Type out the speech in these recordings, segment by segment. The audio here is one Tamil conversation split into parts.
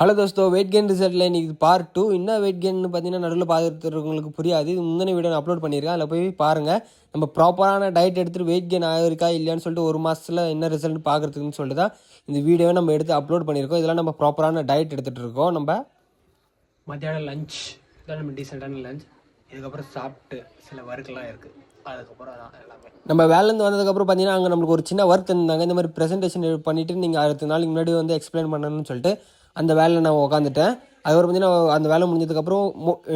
ஹலோ தோஸ்தோ, வெயிட் கெயின் ரிசல்ட்டில் இன்றைக்கி பார்ட் 2. என்ன வெயிட் கெயின் பார்த்தீங்கன்னா நடுவில் பார்த்துருக்கவங்களுக்கு புரியாது. இது முந்தின வீடியோ நான் அப்லோட் பண்ணியிருக்கேன். அதில் போய் பாருங்கள். நம்ம ப்ராப்பரான டயட் எடுத்துகிட்டு வெயிட் கெயின் ஆகிருக்கா இல்லையான்னு சொல்லிட்டு ஒரு மாதத்தில் என்ன ரிசல்ட் பார்க்குறதுக்குன்னு சொல்லிட்டு தான் இந்த வீடியோவை நம்ம எடுத்து அப்லோட் பண்ணியிருக்கோம். இதெல்லாம் நம்ம ப்ராப்பரான டயட் எடுத்துகிட்டு இருக்கோம். நம்ம மத்தியானம் லஞ்ச் இதான் நம்ம டீசெண்டான லஞ்ச். இதுக்கப்புறம் சாப்பிட்டு சில ஒர்க்கெலாம் இருக்குது. அதுக்கப்புறம் எல்லாமே நம்ம வேலேருந்து வந்ததுக்கப்புறம் பார்த்தீங்கன்னா அங்கே நம்மளுக்கு ஒரு சின்ன ஒர்க் இருந்தாங்க. இந்த மாதிரி ப்ரெசென்டேஷன் பண்ணிவிட்டு நீங்கள் அடுத்த நாளைக்கு முன்னாடி வந்து எக்ஸ்பிளைன் பண்ணணும்னு சொல்லிட்டு அந்த வேலையில் நான் உட்காந்துட்டேன். அதுக்கப்புறம் பார்த்தீங்கன்னா அந்த வேலை முடிஞ்சதுக்கப்புறம்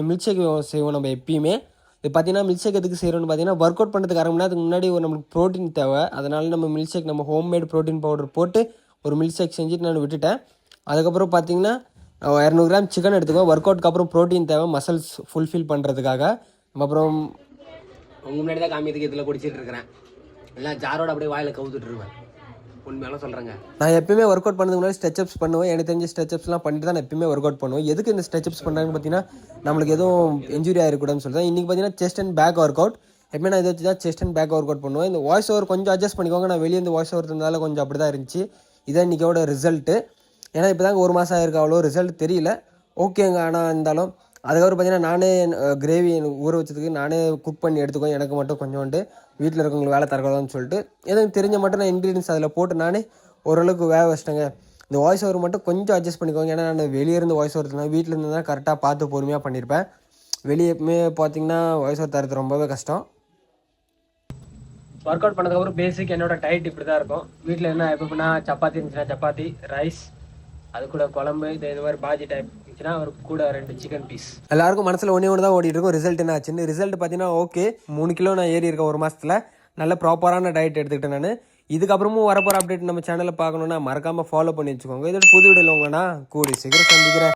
மில்க் ஷேக் செய்வோம் நம்ம எப்பயுமே. இது பார்த்தீங்கன்னா மில்க் ஷேக் எதுக்கு செய்கிறோன்னு பார்த்தீங்கன்னா ஒர்க் அவுட் பண்ணுறதுக்கு அரை மணி நேரத்துக்கு முன்னாடி ஒரு நம்மளுக்கு ப்ரோட்டீன் தேவை. அதனால நம்ம மில்க் ஷேக் நம்ம ஹோம்மேட் ப்ரோட்டீன் பவுடர் போட்டு ஒரு மில்க் ஷேக் செஞ்சுட்டு நான் விட்டுட்டேன். அதுக்கப்புறம் பார்த்தீங்கன்னா 200 கிராம் சிக்கன் எடுத்துக்குவோம். ஒர்க் அவுட்டுக்கு அப்புறம் ப்ரோட்டீன் தேவை மசில்ஸ் ஃபுல்ஃபில் பண்ணுறதுக்காக. அப்புறம் உங்கள் முன்னாடி தான் காமியத்துக்கு இதில் குடிச்சிட்டு இருக்கிறேன். எல்லாம் ஜாரோட அப்படியே வாயில் கவுத்துட்ருவேன். உண்மையெல்லாம் சொல்கிறேங்க. நான் எப்பயுமே ஒர்க் அவுட் பண்ணதுக்கு முன்னாடி ஸ்ட்ரெச்சப்ஸ் பண்ணுவேன். எனக்கு தெரிஞ்ச ஸ்ட்ரெச்சப்ஸ்லாம் பண்ணிட்டு தான் நான் எப்பயுமே ஒர்க் அவுட் பண்ணுவேன். எதுக்கு இந்த ஸ்ட்ரெச்சப்ஸ் பண்ணுறாங்கன்னு பார்த்தீங்கன்னா நம்மளுக்கு எதுவும் இன்ஜுரி ஆகிருக்கூடாதுன்னு சொல்லிட்டு இன்றைக்கி பார்த்தீங்கன்னா chest and back workout. எப்பவுமே நான் இதை வச்சு தான் chest and back workout பண்ணுவேன். இந்த வாய்ஸ் ஓவர் கொஞ்சம் அட்ஜஸ்ட் பண்ணிக்கோங்க. நான் வெளியே இந்த வாய்ஸ் ஓவர் இருந்தாலும் கொஞ்சம் அப்படி தான் இருந்துச்சு. இதான் இன்றைக்கோட ரிசல்ட்டு. ஏன்னா இப்போ தாங்க ஒரு மாதம் ஆகிருக்கு, அவ்வளோ ரிசல்ட் தெரியல. ஓகேங்க. ஆனால் இருந்தாலும் அதுக்கப்புறம் பார்த்தீங்கன்னா நானே கிரேவி ஊற வச்சதுக்கு நானே குக் பண்ணி எடுத்துக்குவேன். எனக்கு மட்டும் கொஞ்சோண்டு வீட்டில் இருக்கவங்களுக்கு வேலை தரக்கூடாதுன்னு சொல்லிட்டு எனக்கு தெரிஞ்ச மட்டும் நான் இன்க்ரீடியன்ஸ் அதில் போட்டு நானே ஓரளவுக்கு வேக வச்சிட்டேங்க. இந்த வாய்ஸ் ஓவர் மட்டும் கொஞ்சம் அட்ஜஸ்ட் பண்ணிக்கோங்க. ஏன்னா நான் வெளியே இருந்து வாய்ஸ் ஓவர் தரேன். வீட்டில் இருந்து தான் கரெக்டாக பார்த்து பொறுமையாக பண்ணியிருப்பேன். வெளியே பார்த்தீங்கன்னா வாய்ஸ் ஓவர் தரது ரொம்பவே கஷ்டம். ஒர்க் அவுட் பண்ணதுக்கப்புறம் பேசிக் என்னோட டயட் இப்படி தான் இருக்கும். வீட்டில் என்ன எப்படின்னா சப்பாத்தி இருந்துச்சுன்னா சப்பாத்தி, ரைஸ், அது கூட குழம்பு, இந்த மாதிரி பாஜி டைப் இருந்துச்சுன்னா ஒரு கூட 2 சிக்கன் பீஸ். எல்லாருக்கும் மனசில் ஒன்று தான் ஓடிட்டு இருக்கும் ரிசல்ட் என்ன ஆச்சுன்னு. ரிசல்ட் பார்த்தீங்கன்னா ஓகே 3 கிலோ நான் ஏறி இருக்கேன் ஒரு மாதத்தில். நல்ல ப்ராப்பரான டயட் எடுத்துக்கிட்டேன் நான். இதுக்கப்புறமும் வரப்போகிற அப்டேட் நம்ம சேனலில் பார்க்கணுன்னா மறக்காமல் ஃபாலோ பண்ணி வச்சுக்கோங்க. இதோட புது வீடியோவில் உங்கன்னா கூடி சீக்கிரம் சந்திக்கிறேன்.